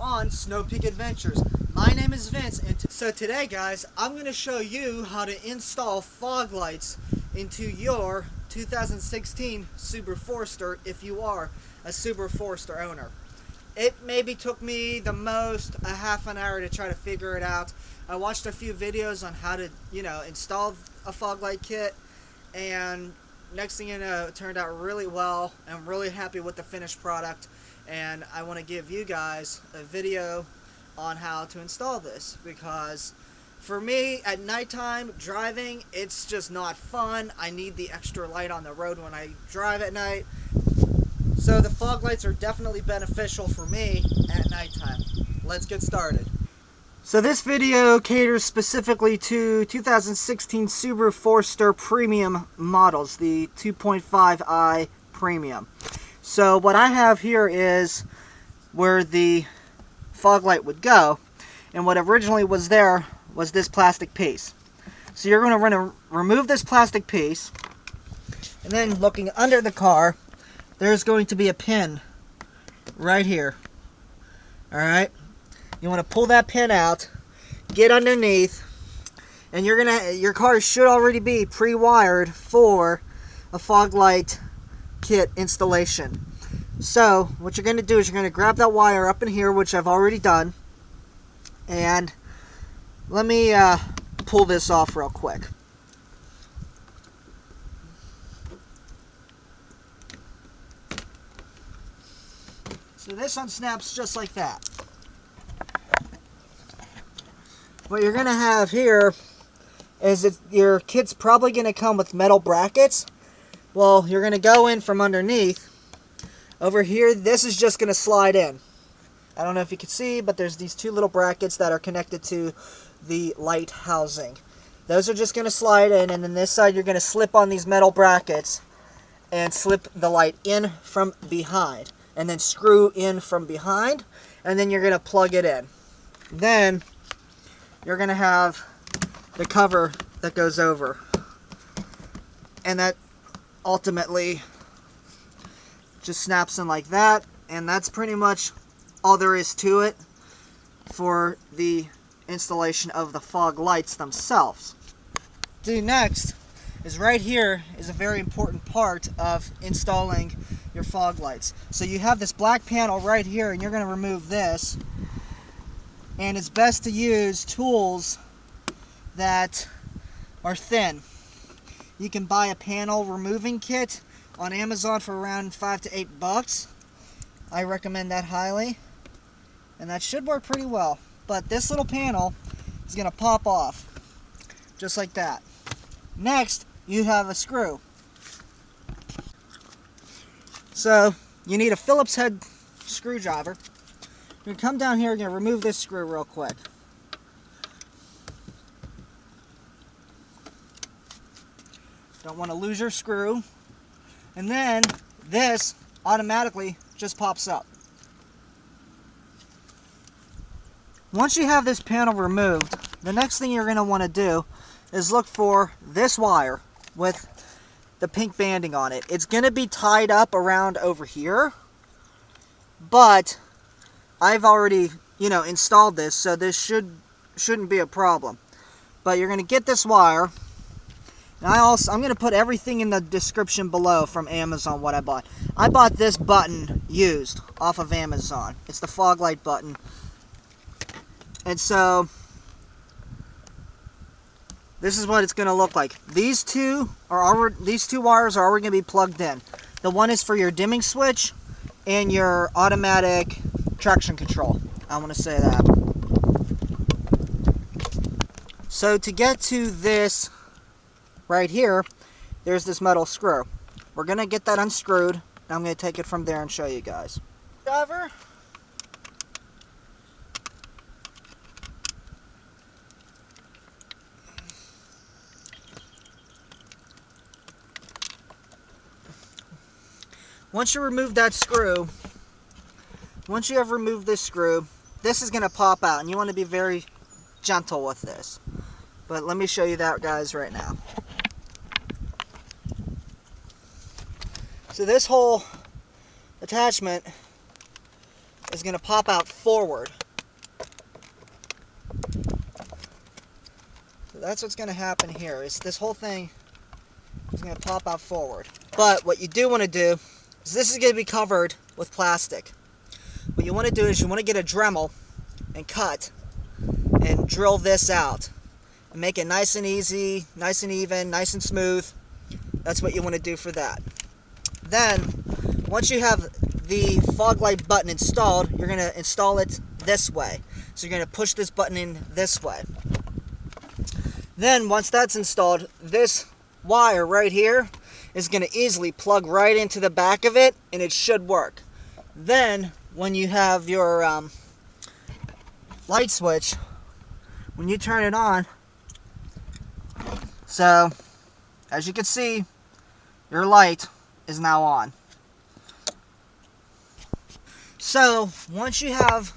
on Snow Peak Adventures. My name is Vince, and so today, guys, I'm going to show you how to install fog lights into your 2016 Subaru Forester if you are a Subaru Forester owner. It maybe took me the most a half an hour to try to figure it out. I watched a few videos on how to, install a fog light kit, and next thing you know, it turned out really well. I'm really happy with the finished product, and I want to give you guys a video on how to install this, because for me at nighttime driving, it's just not fun. I need the extra light on the road when I drive at night, so the fog lights are definitely beneficial for me at nighttime. Let's get started. So this video caters specifically to 2016 Subaru Forester Premium models, the 2.5i Premium. So what I have here is where the fog light would go, and what originally was there was this plastic piece. So you're going to remove this plastic piece, and then looking under the car, there's going to be a pin right here. Alright? You want to pull that pin out, get underneath, and your car should already be pre-wired for a fog light kit installation. So what you're going to do is you're going to grab that wire up in here, which I've already done, and let me pull this off real quick. So this unsnaps just like that. What you're going to have here is your kit's probably going to come with metal brackets. Well, you're going to go in from underneath. Over here, this is just going to slide in. I don't know if you can see, but there's these two little brackets that are connected to the light housing. Those are just going to slide in, and then this side you're going to slip on these metal brackets and slip the light in from behind, and then screw in from behind, and then you're going to plug it in. Then you're going to have the cover that goes over, and that ultimately just snaps in like that, and that's pretty much all there is to it for the installation of the fog lights themselves. Do next is right here is a very important part of installing your fog lights. So you have this black panel right here, and you're going to remove this, and it's best to use tools that are thin. You can buy a panel removing kit on Amazon for around $5 to $8. I recommend that highly, and that should work pretty well. But this little panel is going to pop off just like that. Next, you have a screw. So you need a Phillips head screwdriver. You're going to come down here, you're going to remove this screw real quick. Don't want to lose your screw. And then this automatically just pops up. Once you have this panel removed, the next thing you're going to want to do is look for this wire with the pink banding on it. It's going to be tied up around over here, but I've already, installed this, so this shouldn't be a problem. But you're going to get this wire. And I'm going to put everything in the description below from Amazon what I bought. I bought this button used off of Amazon. It's the fog light button. And so this is what it's going to look like. These two wires are already going to be plugged in. The one is for your dimming switch and your automatic traction control. I want to say that. So to get to this right here, there's this metal screw. We're going to get that unscrewed, and I'm going to take it from there and show you guys. Driver. Once you remove that screw, once you have removed this screw, this is going to pop out, and you want to be very gentle with this. But let me show you that, guys, right now. So this whole attachment is going to pop out forward. So that's what's going to happen here. Is this whole thing is going to pop out forward. But what you do want to do is this is going to be covered with plastic. What you want to do is you want to get a Dremel and cut and drill this out and make it nice and easy, nice and even, nice and smooth. That's what you want to do for that. Then once you have the fog light button installed, you're going to install it this way. So you're going to push this button in this way. Then once that's installed, this wire right here is going to easily plug right into the back of it, and it should work. Then when you have your light switch, when you turn it on, so as you can see, your light is now on. So once you have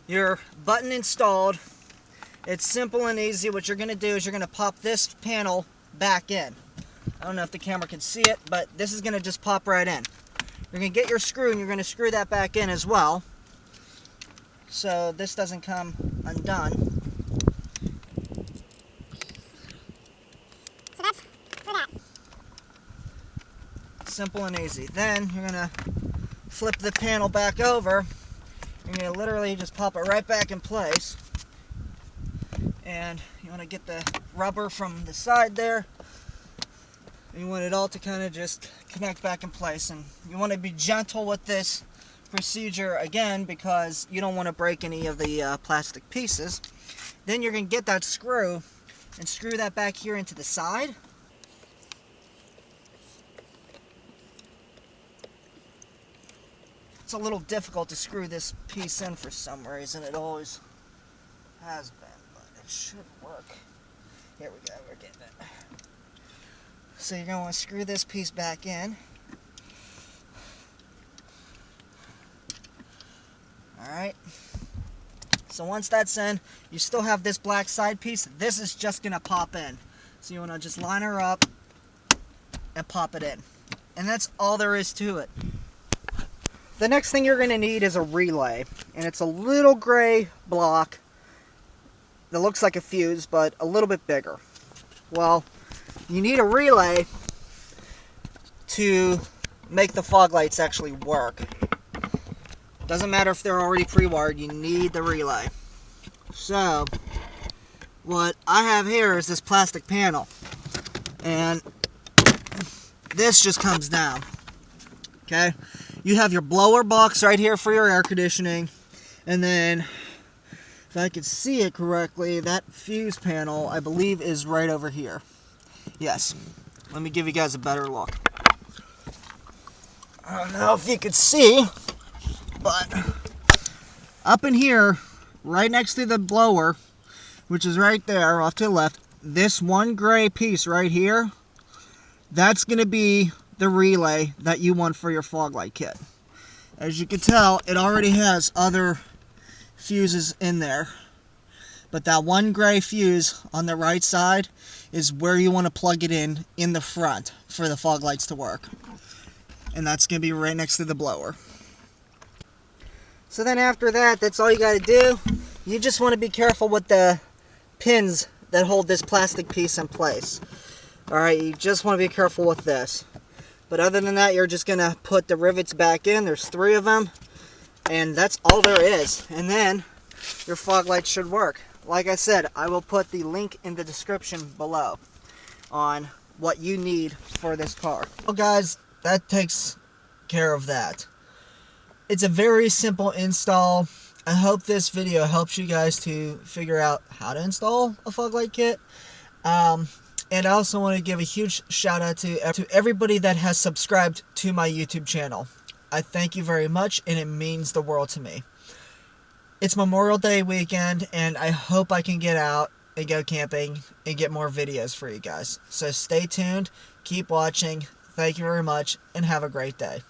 your button installed, it's simple and easy. What you're going to do is you're going to pop this panel back in. I don't know if the camera can see it, but this is going to just pop right in. You're going to get your screw and you're going to screw that back in as well, so this doesn't come undone. So that's for that. Simple and easy. Then you're going to flip the panel back over. You're going to literally just pop it right back in place. And you want to get the rubber from the side there. And you want it all to kind of just connect back in place. And you want to be gentle with this procedure again, because you don't want to break any of the plastic pieces. Then you're going to get that screw and screw that back here into the side. It's a little difficult to screw this piece in for some reason. It always has been, but it should work. Here we go, we're getting it. So you're going to want to screw this piece back in. Alright. So once that's in, you still have this black side piece. This is just going to pop in. So you want to just line her up and pop it in. And that's all there is to it. The next thing you're going to need is a relay, and it's a little gray block that looks like a fuse, but a little bit bigger. Well, you need a relay to make the fog lights actually work. Doesn't matter if they're already pre-wired, you need the relay. So, what I have here is this plastic panel, and this just comes down. Okay? You have your blower box right here for your air conditioning, and then, if I could see it correctly, that fuse panel, I believe, is right over here. Yes. Let me give you guys a better look. I don't know if you could see, but up in here, right next to the blower, which is right there off to the left, this one gray piece right here, that's going to be the relay that you want for your fog light kit. As you can tell, it already has other fuses in there, but that one gray fuse on the right side is where you want to plug it in the front for the fog lights to work, and that's going to be right next to the blower. So then after that, that's all you got to do. You just want to be careful with the pins that hold this plastic piece in place. Alright, you just want to be careful with this. But other than that, you're just going to put the rivets back in. There's 3 of them. And that's all there is. And then your fog lights should work. Like I said, I will put the link in the description below on what you need for this car. Well guys, that takes care of that. It's a very simple install. I hope this video helps you guys to figure out how to install a fog light kit. And I also want to give a huge shout out to everybody that has subscribed to my YouTube channel. I thank you very much, and it means the world to me. It's Memorial Day weekend, and I hope I can get out and go camping and get more videos for you guys. So stay tuned, keep watching, thank you very much, and have a great day.